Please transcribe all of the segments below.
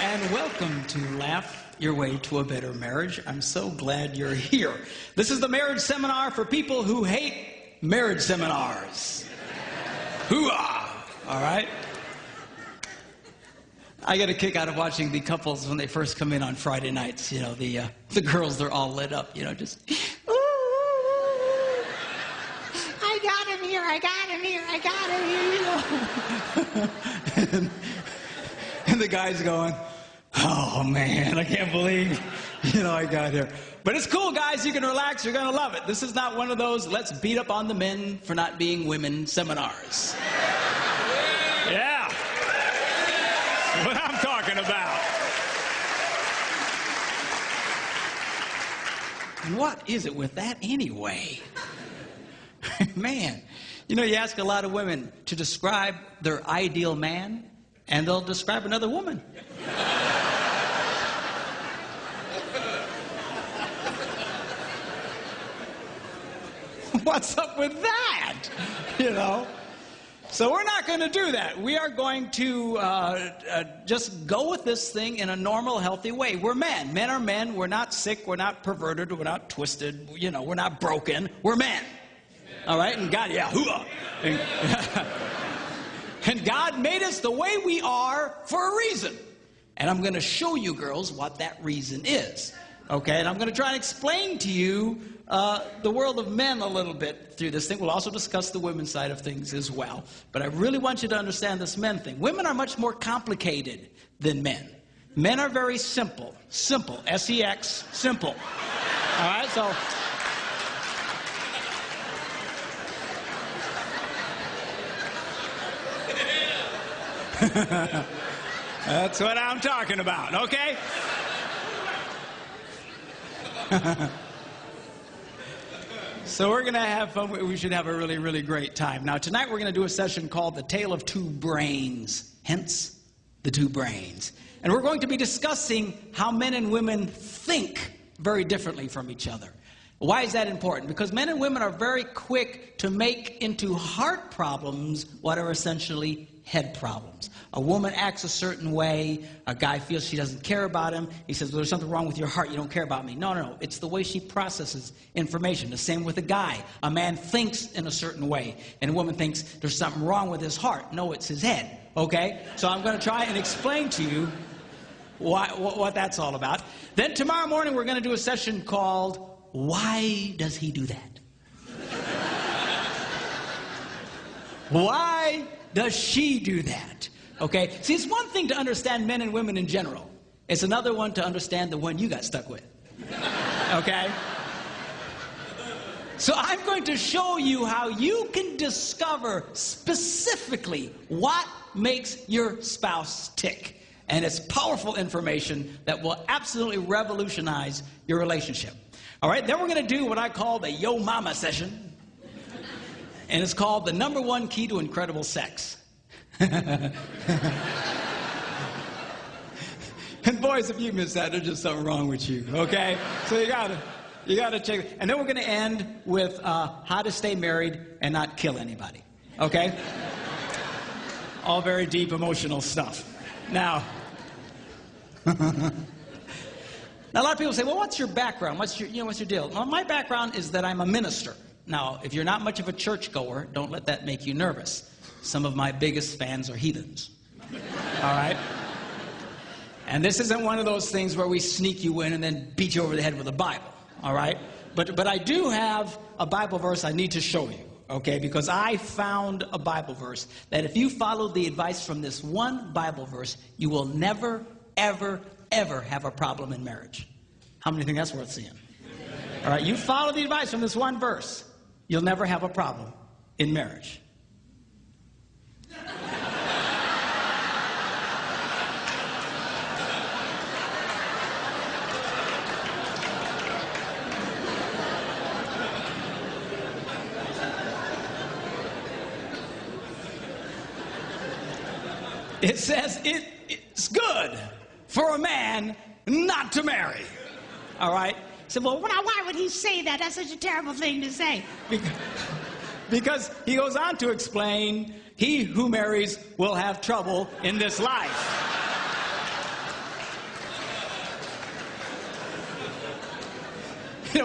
and welcome to Laugh Your Way to a Better Marriage. I'm so glad you're here. This is the marriage seminar for people who hate marriage seminars. Hoo-ah! All right? I get a kick out of watching the couples when they first come in on Friday nights. You know, the girls, they're all lit up, you know, just, ooh, I got him here, I got him here, I got him here, you know. And the guy's going, oh, man, I can't believe, you know, I got here. But it's cool, guys. You can relax. You're going to love it. This is not one of those let's beat up on the men for not being women seminars. Yeah. That's what I'm talking about. And what is it with that anyway? Man, you know, you ask a lot of women to describe their ideal man, and they'll describe another woman. What's up with that? You know? So we're not going to do that. We are going to just go with this thing in a normal, healthy way. We're men. Men are men. We're not sick. We're not perverted. We're not twisted. You know, we're not broken. We're men. All right? And God, yeah, hoo-ah. And God made us the way we are for a reason. And I'm going to show you girls what that reason is. Okay? And I'm going to try and explain to you the world of men a little bit through this thing. We'll also discuss the women's side of things as well. But I really want you to understand this men thing. Women are much more complicated than men. Men are very simple. Simple. S-E-X. Simple. All right? So... That's what I'm talking about, okay? So we're going to have fun. We should have a really, really great time. Now, tonight we're going to do a session called The Tale of Two Brains, hence the two brains. And we're going to be discussing how men and women think very differently from each other. Why is that important? Because men and women are very quick to make into heart problems what are essentially head problems. A woman acts a certain way. A guy feels she doesn't care about him. He says, well, there's something wrong with your heart. You don't care about me. No, no, no. It's the way she processes information. The same with a guy. A man thinks in a certain way, and a woman thinks there's something wrong with his heart. No, it's his head. Okay? So I'm going to try and explain to you what that's all about. Then tomorrow morning we're going to do a session called Why Does He Do That? Why does she do that? Okay? See, it's one thing to understand men and women in general. It's another one to understand the one you got stuck with. Okay? So I'm going to show you how you can discover specifically what makes your spouse tick. And it's powerful information that will absolutely revolutionize your relationship. All right? Then we're going to do what I call the Yo Mama session. And it's called the #1 key to incredible sex. And boys, if you miss that, there's just something wrong with you, okay? So you gotta check it. And then we're gonna end with how to stay married and not kill anybody, okay? All very deep emotional stuff. Now, a lot of people say, well, what's your background? What's your deal? Well, my background is that I'm a minister. Now, if you're not much of a churchgoer, don't let that make you nervous. Some of my biggest fans are heathens. All right? And this isn't one of those things where we sneak you in and then beat you over the head with a Bible. All right? But I do have a Bible verse I need to show you. Okay? Because I found a Bible verse that if you follow the advice from this one Bible verse, you will never, ever, ever have a problem in marriage. How many think that's worth seeing? All right? You follow the advice from this one verse. You'll never have a problem in marriage. It says it's good for a man not to marry. All right? So, well, why would he say that? That's such a terrible thing to say. Because he goes on to explain, he who marries will have trouble in this life.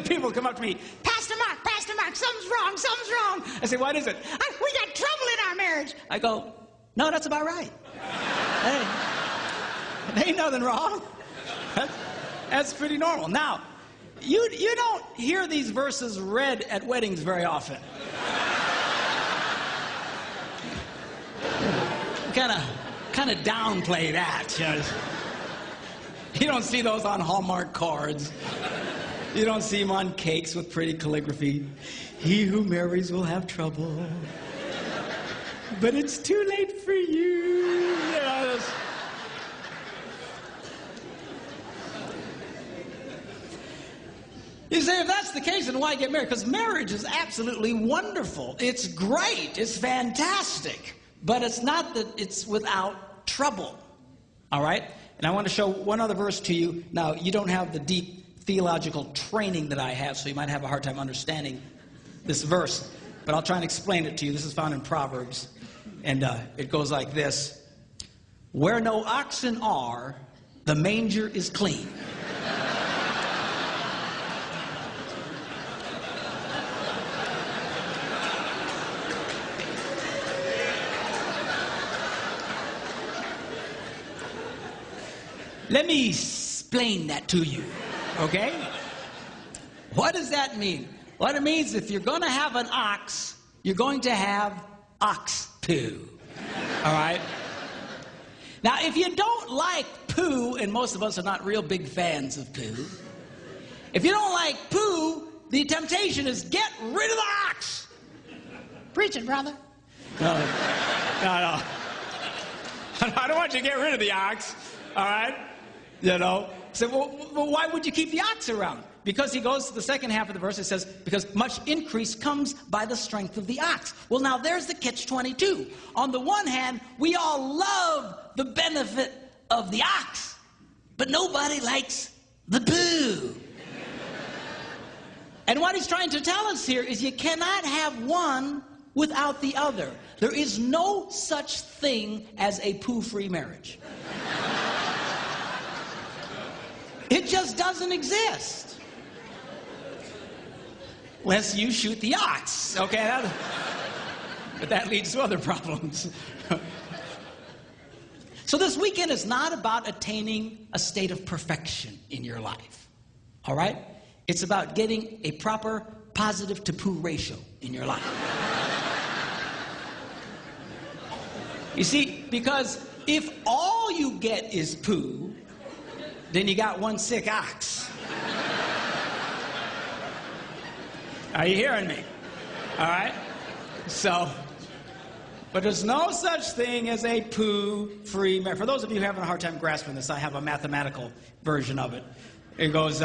People come up to me, Pastor Mark, something's wrong. I say, what is it? We got trouble in our marriage. I go, no, that's about right. Hey, there ain't nothing wrong. That's pretty normal. Now, you don't hear these verses read at weddings very often. Kind of downplay that. You don't see those on Hallmark cards. You don't see them on cakes with pretty calligraphy. He who marries will have trouble, but it's too late for you. You say, if that's the case, then why get married? Because marriage is absolutely wonderful. It's great. It's fantastic. But it's not that it's without trouble. All right? And I want to show one other verse to you. Now, you don't have the deep theological training that I have, so you might have a hard time understanding this verse. But I'll try and explain it to you. This is found in Proverbs. And it goes like this. Where no oxen are, the manger is clean. Let me explain that to you, okay? What does that mean? What it means, if you're going to have an ox, you're going to have ox poo, all right? Now, if you don't like poo, and most of us are not real big fans of poo, if you don't like poo, the temptation is get rid of the ox. Preach it, brother. No. I don't want you to get rid of the ox, all right? So, well, why would you keep the ox around? Because he goes to the second half of the verse, it says, because much increase comes by the strength of the ox. Well, now there's the catch-22. On the one hand, we all love the benefit of the ox, but nobody likes the poo. And what he's trying to tell us here is you cannot have one without the other. There is no such thing as a poo-free marriage. It just doesn't exist. Unless you shoot the ox, okay? But that leads to other problems. So this weekend is not about attaining a state of perfection in your life, all right? It's about getting a proper positive to poo ratio in your life. You see, because if all you get is poo, then you got one sick ox. Are you hearing me? All right? So, but there's no such thing as a poo-free marriage. For those of you who are having a hard time grasping this, I have a mathematical version of it. It goes,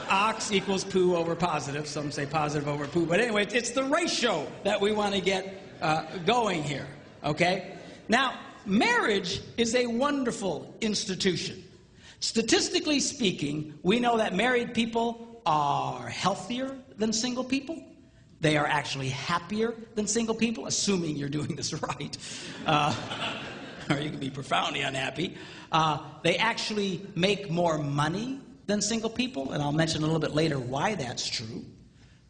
ox equals poo over positive. Some say positive over poo. But anyway, it's the ratio that we want to get going here, okay? Now, marriage is a wonderful institution. Statistically speaking, we know that married people are healthier than single people. They are actually happier than single people, assuming you're doing this right. Or you can be profoundly unhappy. They actually make more money than single people, and I'll mention a little bit later why that's true.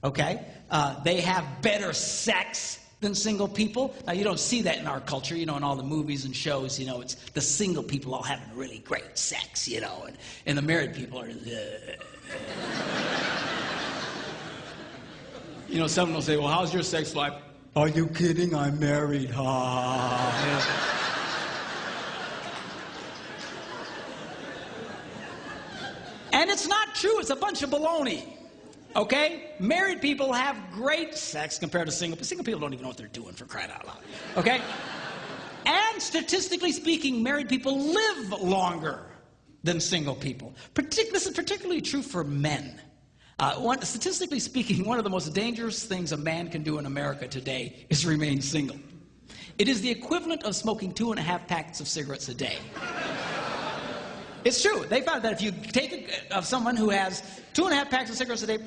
Okay? They have better sex than single people. Now, you don't see that in our culture, in all the movies and shows, it's the single people all having really great sex, and the married people are, someone will say, well, how's your sex life? Are you kidding? I'm married. And it's not true. It's a bunch of baloney. Okay? Married people have great sex compared to single people. Single people don't even know what they're doing, for crying out loud. Okay? And statistically speaking, married people live longer than single people. This is particularly true for men. Statistically speaking, one of the most dangerous things a man can do in America today is remain single. It is the equivalent of smoking 2.5 packets of cigarettes a day. It's true. They found that if you take someone who has 2.5 packs of cigarettes a day,